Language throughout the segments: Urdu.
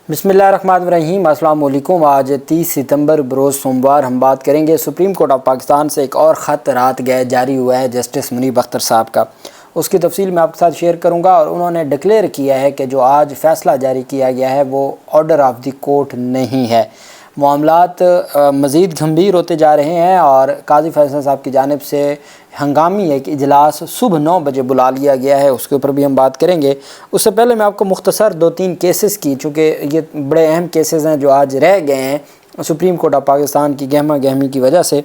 بسم اللہ الرحمن الرحیم۔ السلام علیکم۔ آج 30 ستمبر بروز سوموار ہم بات کریں گے سپریم کورٹ آف پاکستان سے ایک اور خط رات گئے جاری ہوا ہے جسٹس منیب اختر صاحب کا۔ اس کی تفصیل میں آپ کے ساتھ شیئر کروں گا، اور انہوں نے ڈکلیئر کیا ہے کہ جو آج فیصلہ جاری کیا گیا ہے وہ آرڈر آف دی کورٹ نہیں ہے۔ معاملات مزید گھمبیر ہوتے جا رہے ہیں اور قاضی فیصل صاحب کی جانب سے ہنگامی ایک اجلاس صبح 9 بجے بلا لیا گیا ہے، اس کے اوپر بھی ہم بات کریں گے۔ اس سے پہلے میں آپ کو مختصر 2-3 کیسز کی، چونکہ یہ بڑے اہم کیسز ہیں جو آج رہ گئے ہیں سپریم کورٹ آف پاکستان کی گہما گہمی کی وجہ سے۔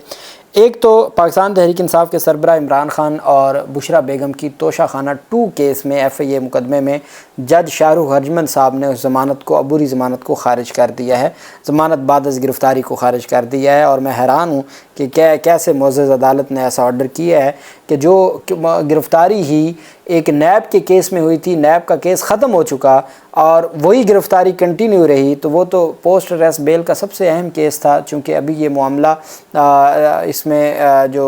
ایک تو پاکستان تحریک انصاف کے سربراہ عمران خان اور بشرا بیگم کی توشہ خانہ 2 کیس میں FIA مقدمے میں جج شاہ رخ ارجمند صاحب نے اس ضمانت کو، عبوری ضمانت کو خارج کر دیا ہے، ضمانت بعد از گرفتاری کو خارج کر دیا ہے۔ اور میں حیران ہوں کہ کیسے معزز عدالت نے ایسا آرڈر کیا ہے کہ جو گرفتاری ہی ایک نیب کے کیس میں ہوئی تھی، نیب کا کیس ختم ہو چکا اور وہی گرفتاری کنٹینیو رہی، تو وہ تو پوسٹ ریسٹ بیل کا سب سے اہم کیس تھا، چونکہ ابھی یہ معاملہ اس میں جو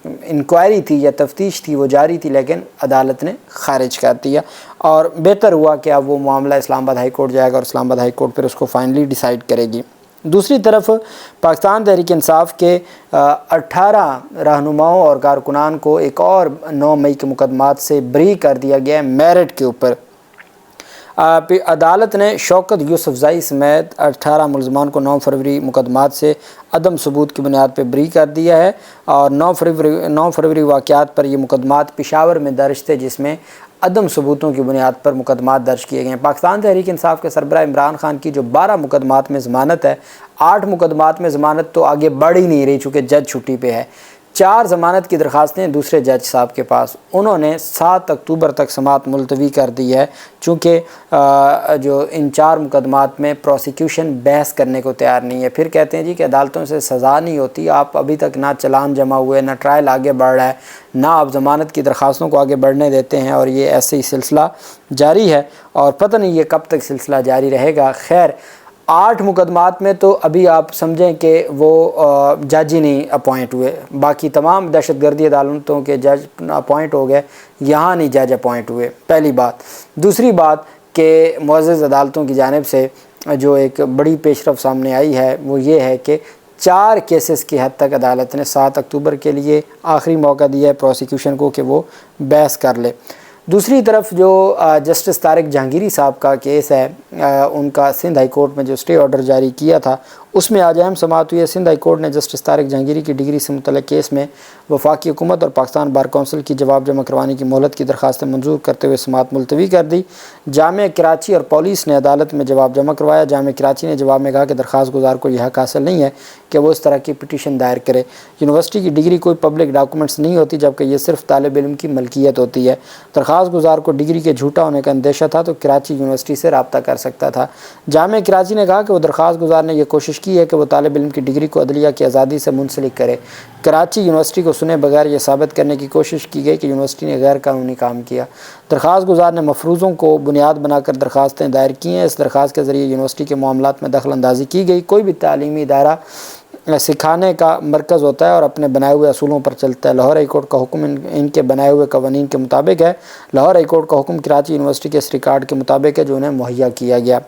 انکوائری تھی یا تفتیش تھی وہ جاری تھی، لیکن عدالت نے خارج کر دیا۔ اور بہتر ہوا کہ اب وہ معاملہ اسلام آباد ہائی کورٹ جائے گا اور اسلام آباد ہائی کورٹ پھر اس کو فائنلی ڈیسائیڈ کرے گی۔ دوسری طرف پاکستان تحریک انصاف کے 18 رہنماؤں اور کارکنان کو ایک اور 9 مئی کے مقدمات سے بری کر دیا گیا ہے میرٹ کے اوپر۔ عدالت نے شوکت یوسف زئی سمیت 18 ملزمان کو 9 فروری مقدمات سے عدم ثبوت کی بنیاد پہ بری کر دیا ہے، اور 9 فروری واقعات پر یہ مقدمات پشاور میں درج تھے، جس میں عدم ثبوتوں کی بنیاد پر مقدمات درج کیے گئے ہیں۔ پاکستان تحریک انصاف کے سربراہ عمران خان کی جو 12 مقدمات میں ضمانت ہے، 8 مقدمات میں ضمانت تو آگے بڑھ ہی نہیں رہی چونکہ جج چھٹی پہ ہے۔ 4 ضمانت کی درخواستیں دوسرے جج صاحب کے پاس، انہوں نے 7 اکتوبر تک سماعت ملتوی کر دی ہے، چونکہ جو ان 4 مقدمات میں پروسیکیوشن بحث کرنے کو تیار نہیں ہے۔ پھر کہتے ہیں جی کہ عدالتوں سے سزا نہیں ہوتی، آپ ابھی تک نہ چلان جمع ہوئے، نہ ٹرائل آگے بڑھ رہا ہے، نہ آپ ضمانت کی درخواستوں کو آگے بڑھنے دیتے ہیں، اور یہ ایسے ہی سلسلہ جاری ہے، اور پتہ نہیں یہ کب تک سلسلہ جاری رہے گا۔ خیر، 8 مقدمات میں تو ابھی آپ سمجھیں کہ وہ جج ہی نہیں اپوائنٹ ہوئے، باقی تمام دہشت گردی عدالتوں کے جج اپوائنٹ ہو گئے، یہاں نہیں جج اپوائنٹ ہوئے، پہلی بات۔ دوسری بات کہ معزز عدالتوں کی جانب سے جو ایک بڑی پیش رفت سامنے آئی ہے وہ یہ ہے کہ 4 کیسز کی حد تک عدالت نے 7 اکتوبر کے لیے آخری موقع دیا ہے پروسیکیوشن کو کہ وہ بحث کر لے۔ دوسری طرف جو جسٹس طارق جہانگیری صاحب کا کیس ہے، ان کا سندھ ہائی کورٹ میں جو اسٹے آرڈر جاری کیا تھا، اس میں آج اہم سماعت ہوئی ہے۔ سندھ ہائی کورٹ نے جسٹس طارق جہانگیری کی ڈگری سے متعلق کیس میں وفاقی حکومت اور پاکستان بار کونسل کی جواب جمع کروانے کی مہلت کی درخواستیں منظور کرتے ہوئے سماعت ملتوی کر دی۔ جامعہ کراچی اور پولیس نے عدالت میں جواب جمع کروایا۔ جامعہ کراچی نے جواب میں کہا کہ درخواست گزار کو یہ حق حاصل نہیں ہے کہ وہ اس طرح کی پٹیشن دائر کرے۔ یونیورسٹی کی ڈگری کوئی پبلک ڈاکومنٹس نہیں ہوتی، جبکہ یہ صرف طالب علم کی ملکیت ہوتی ہے۔ درخواست گزار کو ڈگری کے جھوٹا ہونے کا اندیشہ تھا تو کراچی یونیورسٹی سے رابطہ کر سکتا تھا۔ جامعہ کراچی نے کہا کہ وہ درخواست گزار نے یہ کوشش کی ہے کہ وہ طالب علم کی ڈگری کو عدلیہ کی آزادی سے منسلک کرے۔ کراچی یونیورسٹی کو سنے بغیر یہ ثابت کرنے کی کوشش کی گئی کہ یونیورسٹی نے غیر قانونی کام کیا۔ درخواست گزار نے مفروضوں کو بنیاد بنا کر درخواستیں دائر کی ہیں۔ اس درخواست کے ذریعے یونیورسٹی کے معاملات میں دخل اندازی کی گئی۔ کوئی بھی تعلیمی ادارہ سکھانے کا مرکز ہوتا ہے اور اپنے بنائے ہوئے اصولوں پر چلتا ہے۔ لاہور ہائی کورٹ کا حکم ان کے بنائے ہوئے قوانین کے مطابق ہے۔ لاہور ہائی کورٹ کا حکم کراچی یونیورسٹی کے اس ریکارڈ کے مطابق ہے جو انہیں مہیا کیا گیا۔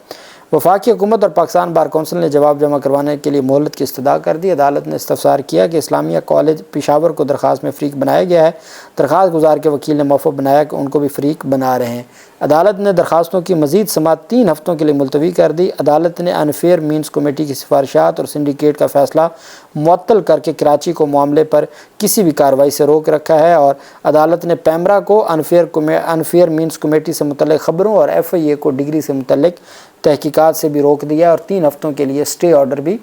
وفاقی حکومت اور پاکستان بار کونسل نے جواب جمع کروانے کے لیے مہلت کی استدعا کر دی۔ عدالت نے استفسار کیا کہ اسلامیہ کالج پشاور کو درخواست میں فریق بنایا گیا ہے۔ درخواست گزار کے وکیل نے موافق بنایا کہ ان کو بھی فریق بنا رہے ہیں۔ عدالت نے درخواستوں کی مزید سماعت 3 ہفتوں کے لیے ملتوی کر دی۔ عدالت نے انفیئر مینز کمیٹی کی سفارشات اور سنڈیکیٹ کا فیصلہ معطل کر کے کراچی کو معاملے پر کسی بھی کارروائی سے روک رکھا ہے، اور عدالت نے پیمرا کو انفیئر مینز کمیٹی سے متعلق خبروں اور FIA کو ڈگری سے متعلق تحقیقات سے بھی روک دیا، اور 3 ہفتوں کے لیے اسٹے آرڈر بھی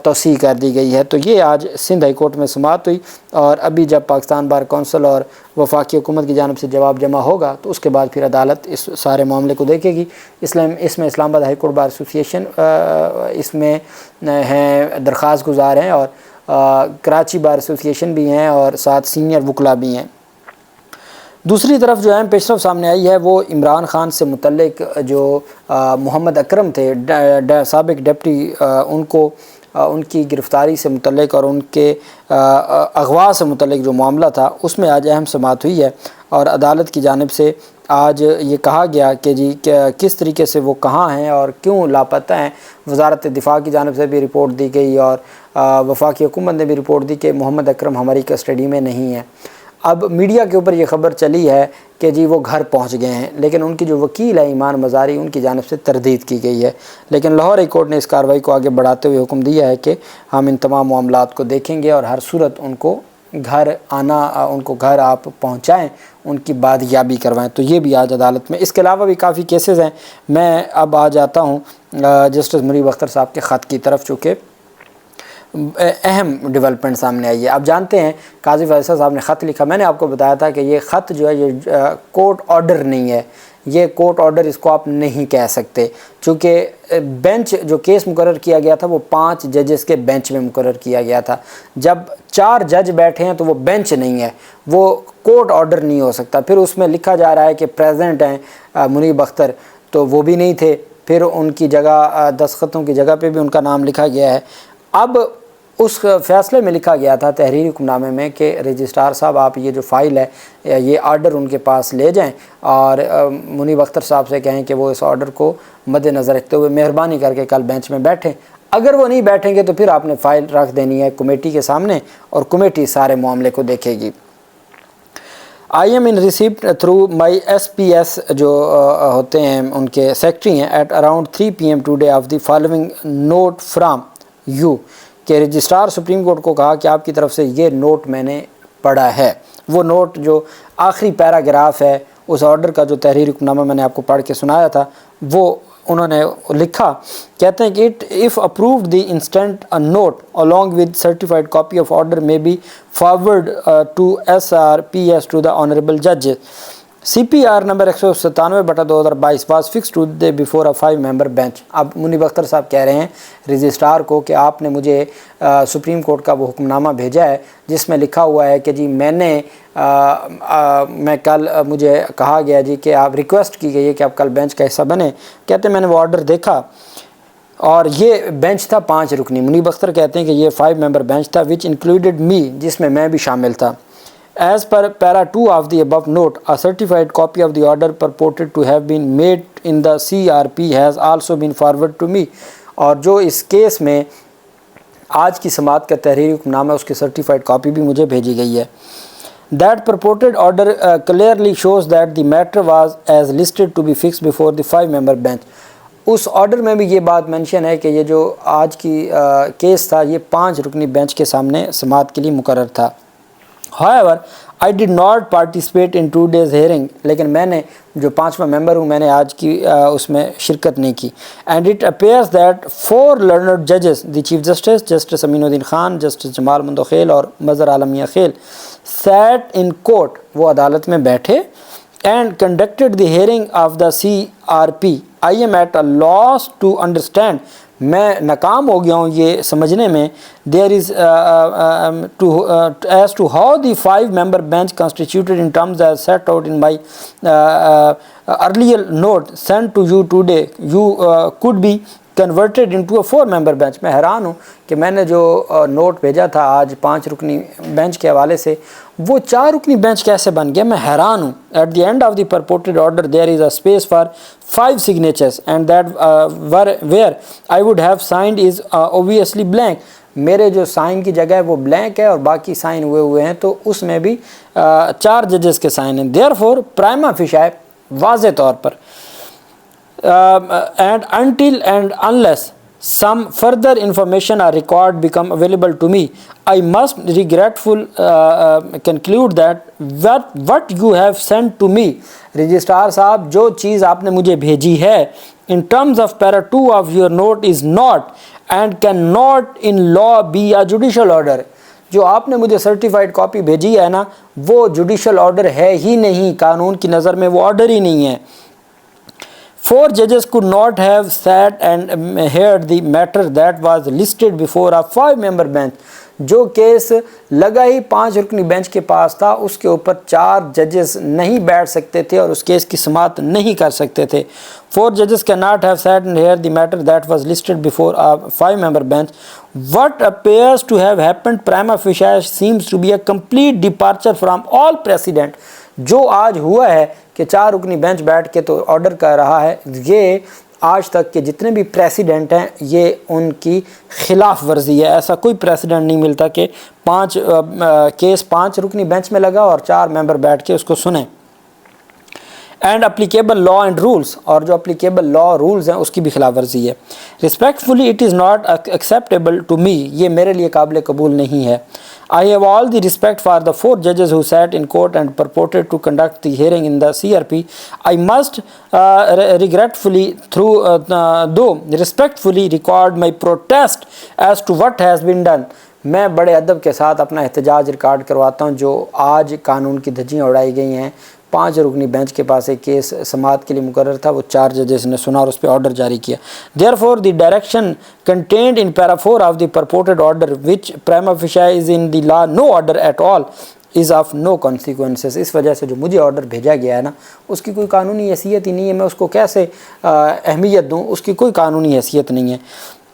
توسیع کر دی گئی ہے۔ تو یہ آج سندھ ہائی کورٹ میں سماعت ہوئی، اور ابھی جب پاکستان بار کونسل اور وفاقی حکومت کی جانب سے جواب جمع ہوگا تو اس کے بعد پھر عدالت اس سارے معاملے کو دیکھے گی۔ اس میں اسلام آباد ہائی کورٹ بار ایسوسیشن اس میں ہیں، درخواست گزار ہیں، اور کراچی بار ایسوسیشن بھی ہیں، اور ساتھ سینئر وکلا بھی ہیں۔ دوسری طرف جو اہم پیش رفت سامنے آئی ہے وہ عمران خان سے متعلق جو محمد اکرم تھے سابق ڈپٹی، ان کی گرفتاری سے متعلق اور ان کے اغوا سے متعلق جو معاملہ تھا اس میں آج اہم سماعت ہوئی ہے، اور عدالت کی جانب سے آج یہ کہا گیا کہ جی کس طریقے سے وہ کہاں ہیں اور کیوں لاپتہ ہیں۔ وزارت دفاع کی جانب سے بھی رپورٹ دی گئی اور وفاقی حکومت نے بھی رپورٹ دی کہ محمد اکرم ہماری کسٹڈی میں نہیں ہے۔ اب میڈیا کے اوپر یہ خبر چلی ہے کہ جی وہ گھر پہنچ گئے ہیں، لیکن ان کی جو وکیل ہے ایمان مزاری، ان کی جانب سے تردید کی گئی ہے۔ لیکن لاہور ہائی کورٹ نے اس کارروائی کو آگے بڑھاتے ہوئے حکم دیا ہے کہ ہم ان تمام معاملات کو دیکھیں گے اور ہر صورت ان کو گھر آنا، ان کو گھر آپ پہنچائیں، ان کی بازیابی کروائیں۔ تو یہ بھی آج عدالت میں۔ اس کے علاوہ بھی کافی کیسز ہیں۔ میں اب آ جاتا ہوں جسٹس منیب اختر صاحب کے خط کی طرف، چونکہ اہم ڈیولپمنٹ سامنے آئی ہے۔ آپ جانتے ہیں قاضی فیصل صاحب نے خط لکھا، میں نے آپ کو بتایا تھا کہ یہ خط جو ہے یہ کورٹ آرڈر نہیں ہے، یہ کورٹ آرڈر اس کو آپ نہیں کہہ سکتے، چونکہ بینچ جو کیس مقرر کیا گیا تھا وہ 5 ججز کے بینچ میں مقرر کیا گیا تھا۔ جب 4 جج بیٹھے ہیں تو وہ بینچ نہیں ہے، وہ کورٹ آرڈر نہیں ہو سکتا۔ پھر اس میں لکھا جا رہا ہے کہ پریزیڈنٹ ہیں منیب اختر، تو وہ بھی نہیں تھے، پھر ان کی جگہ دستخطوں کی جگہ پہ بھی ان کا نام لکھا گیا ہے۔ اب اس فیصلے میں لکھا گیا تھا تحریری حکم نامے میں کہ رجسٹرار صاحب آپ یہ جو فائل ہے یہ آرڈر ان کے پاس لے جائیں اور منیب اختر صاحب سے کہیں کہ وہ اس آرڈر کو مد نظر رکھتے ہوئے مہربانی کر کے کل بینچ میں بیٹھیں۔ اگر وہ نہیں بیٹھیں گے تو پھر آپ نے فائل رکھ دینی ہے کمیٹی کے سامنے اور کمیٹی سارے معاملے کو دیکھے گی۔ I am in receipt through my SPS جو ہوتے ہیں ان کے سیکٹری ہیں at around 3 PM today of the following note from you کہ رجسٹرار سپریم کورٹ کو کہا کہ آپ کی طرف سے یہ نوٹ میں نے پڑھا ہے۔ وہ نوٹ جو آخری پیراگراف ہے اس آرڈر کا جو تحریری حکم نامہ میں نے آپ کو پڑھ کے سنایا تھا، وہ انہوں نے لکھا، کہتے ہیں کہ if approved the instant a note along with certified copy of order may be forwarded to SRPS to the honorable judges. CPR number 197/2022 was fixed to the before a 5-member bench۔ اب منیب اختر صاحب کہہ رہے ہیں رجسٹرار کو کہ آپ نے مجھے سپریم کورٹ کا وہ حکم نامہ بھیجا ہے جس میں لکھا ہوا ہے کہ جی میں کل مجھے کہا گیا جی کہ آپ ریکویسٹ کی گئی ہے کہ آپ کل بینچ کا حصہ بنیں۔ کہتے ہیں میں نے وہ آرڈر دیکھا اور یہ بینچ تھا 5 رکنی۔ منیب اختر کہتے ہیں کہ یہ 5-member بینچ تھا which included me، جس میں میں بھی شامل تھا۔ As per para 2 of the above note, a certified copy of the order purported to have been made in the CRP has also been forwarded to me۔ اور جو اس کیس میں آج کی سماعت کا تحریری حکم نامہ ہے اس کی سرٹیفائڈ کاپی بھی مجھے بھیجی گئی ہے۔ That purported order clearly shows that the matter was as listed to be fixed before the 5-member bench۔ اس آرڈر میں بھی یہ بات منشن ہے کہ یہ جو آج کی کیس تھا یہ 5 رکنی بینچ کے سامنے سماعت کے لیے مقرر تھا۔ However, I did not participate in today's hearing، لیکن میں نے جو 5واں ممبر ہوں میں نے آج کی اس میں شرکت نہیں کی۔ And it appears that 4 learned judges، the Chief Justice، Justice Amin Uddin Khan, Justice جمال مندوخیل اور مظہر عالم میاں خیل، sat in court، وہ عدالت میں بیٹھے، and conducted the hearing of the CRP۔ I am at a loss to understand، میں ناکام ہو گیا ہوں یہ سمجھنے میں، there is as to how the 5-member bench constituted in terms as set out in my earlier note sent to you today you could be converted into a 4-member bench۔ میں حیران ہوں کہ میں نے جو نوٹ بھیجا تھا آج 5 رکنی بینچ کے حوالے سے وہ 4 رکنی بینچ کیسے بن گیا، میں حیران ہوں۔ At the end of the purported order there is a space for 5 signatures and that where I would have signed is obviously blank۔ میرے جو سائن کی جگہ ہے وہ بلینک ہے اور باقی سائن ہوئے ہیں، تو اس میں بھی 4 ججز کے سائن ہیں۔ therefore prima facie، واضح طور پر، and until and unless some further information or record become available to me, I must regretful conclude that what you have sent to me، registrar صاحب جو چیز آپ نے مجھے بھیجی ہے in terms of para 2 of your note is not and cannot in law be a judicial order۔ جو آپ نے مجھے سرٹیفائڈ کاپی بھیجی ہے نا وہ جوڈیشل آرڈر ہے ہی نہیں، قانون کی نظر میں وہ آرڈر ہی نہیں ہے۔ 4 judges could not have sat and heard the matter that was listed before a 5-member bench۔ جو کیس لگا ہی 5 رکنی بینچ کے پاس تھا اس کے اوپر 4 ججز نہیں بیٹھ سکتے تھے اور اس کیس کی سماعت نہیں کر سکتے تھے۔ 4 judges cannot have sat and heard the matter that was listed before a 5-member bench۔ What appears to have happened prima facie seems to be a complete departure from all precedent۔ جو آج ہوا ہے کہ 4 رکنی بینچ بیٹھ کے تو آرڈر کر رہا ہے، یہ آج تک کے جتنے بھی پریسیڈنٹ ہیں یہ ان کی خلاف ورزی ہے۔ ایسا کوئی پریسیڈنٹ نہیں ملتا کہ 5 کیس 5 رکنی بینچ میں لگا اور 4 ممبر بیٹھ کے اس کو سنیں۔ And applicable law and rules, اور جو اپلیکیبل لا رولز ہیں اس کی بھی خلاف ورزی ہے۔ Respectfully it is not acceptable to me, یہ میرے لیے قابل قبول نہیں ہے۔ I have all the respect for the 4 judges who sat in court and purported to conduct the hearing in the CRP. I must regretfully though respectfully record my protest as to what has been done. میں بڑے ادب کے ساتھ اپنا احتجاج ریکارڈ کرواتا ہوں جو آج قانون کی دھجیاں اڑائی گئی ہیں۔ 5 رکنی بینچ کے پاس ایک کیس سماعت کے لیے مقرر تھا، وہ 4 ججز نے سنا اور اس پہ آرڈر جاری کیا۔ Therefore the direction contained in para 4 of the purported order which prima facie is in the law no order at all is of no consequences. اس وجہ سے جو مجھے آرڈر بھیجا گیا ہے نا اس کی کوئی قانونی حیثیت ہی نہیں ہے، میں اس کو کیسے اہمیت دوں، اس کی کوئی قانونی حیثیت نہیں ہے۔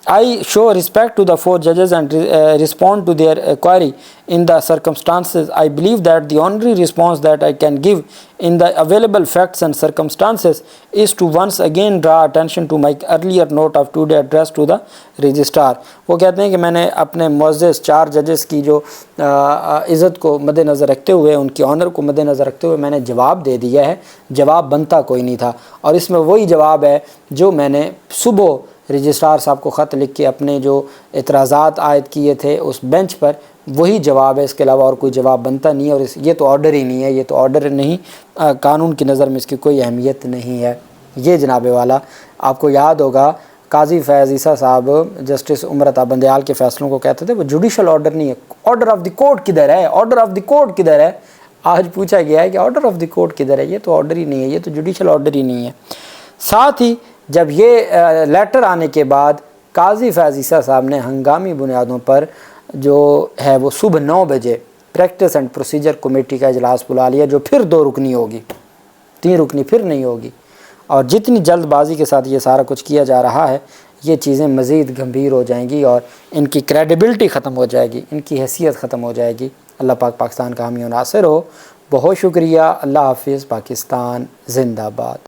I show respect to the 4 judges and respond to their query in the circumstances. I believe that the only response that I can give in the available facts and circumstances is to once again draw attention to my earlier note of today address to the registrar. وہ کہتے ہیں کہ میں نے اپنے معزز 4 ججز کی جو عزت کو مد نظر رکھتے ہوئے، ان کی آنر کو مد نظر رکھتے ہوئے میں نے جواب دے دیا ہے۔ جواب بنتا کوئی نہیں تھا، اور اس میں وہی جواب ہے جو میں نے صبح رجسٹرار صاحب کو خط لکھ کے اپنے جو اعتراضات عائد کیے تھے اس بینچ پر، وہی جواب ہے، اس کے علاوہ اور کوئی جواب بنتا نہیں ہے۔ اور یہ تو آرڈر ہی نہیں ہے، یہ تو آرڈر نہیں، قانون کی نظر میں اس کی کوئی اہمیت نہیں ہے۔ یہ جناب والا آپ کو یاد ہوگا قاضی فیض عیسیٰ صاحب جسٹس عمر عطا بندیال کے فیصلوں کو کہتے تھے وہ جوڈیشل آرڈر نہیں ہے، آرڈر آف دی کورٹ کدھر ہے، آرڈر آف دی کورٹ کدھر ہے۔ آج پوچھا گیا ہے کہ آرڈر آف دی کورٹ کدھر ہے، یہ تو آرڈر ہی نہیں ہے، یہ تو جوڈیشل آرڈر ہی نہیں ہے۔ ساتھ ہی جب یہ لیٹر آنے کے بعد قاضی فیض عیسیٰ صاحب نے ہنگامی بنیادوں پر جو ہے وہ صبح 9 بجے پریکٹس اینڈ پروسیجر کمیٹی کا اجلاس بلا لیا، جو پھر 2 رکنی ہوگی، 3 رکنی پھر نہیں ہوگی۔ اور جتنی جلد بازی کے ساتھ یہ سارا کچھ کیا جا رہا ہے یہ چیزیں مزید گمبھیر ہو جائیں گی اور ان کی کریڈیبلٹی ختم ہو جائے گی، ان کی حیثیت ختم ہو جائے گی۔ اللہ پاک پاکستان کا حامی و ناصر ہو۔ بہت شکریہ۔ اللہ حافظ۔ پاکستان زندہ باد۔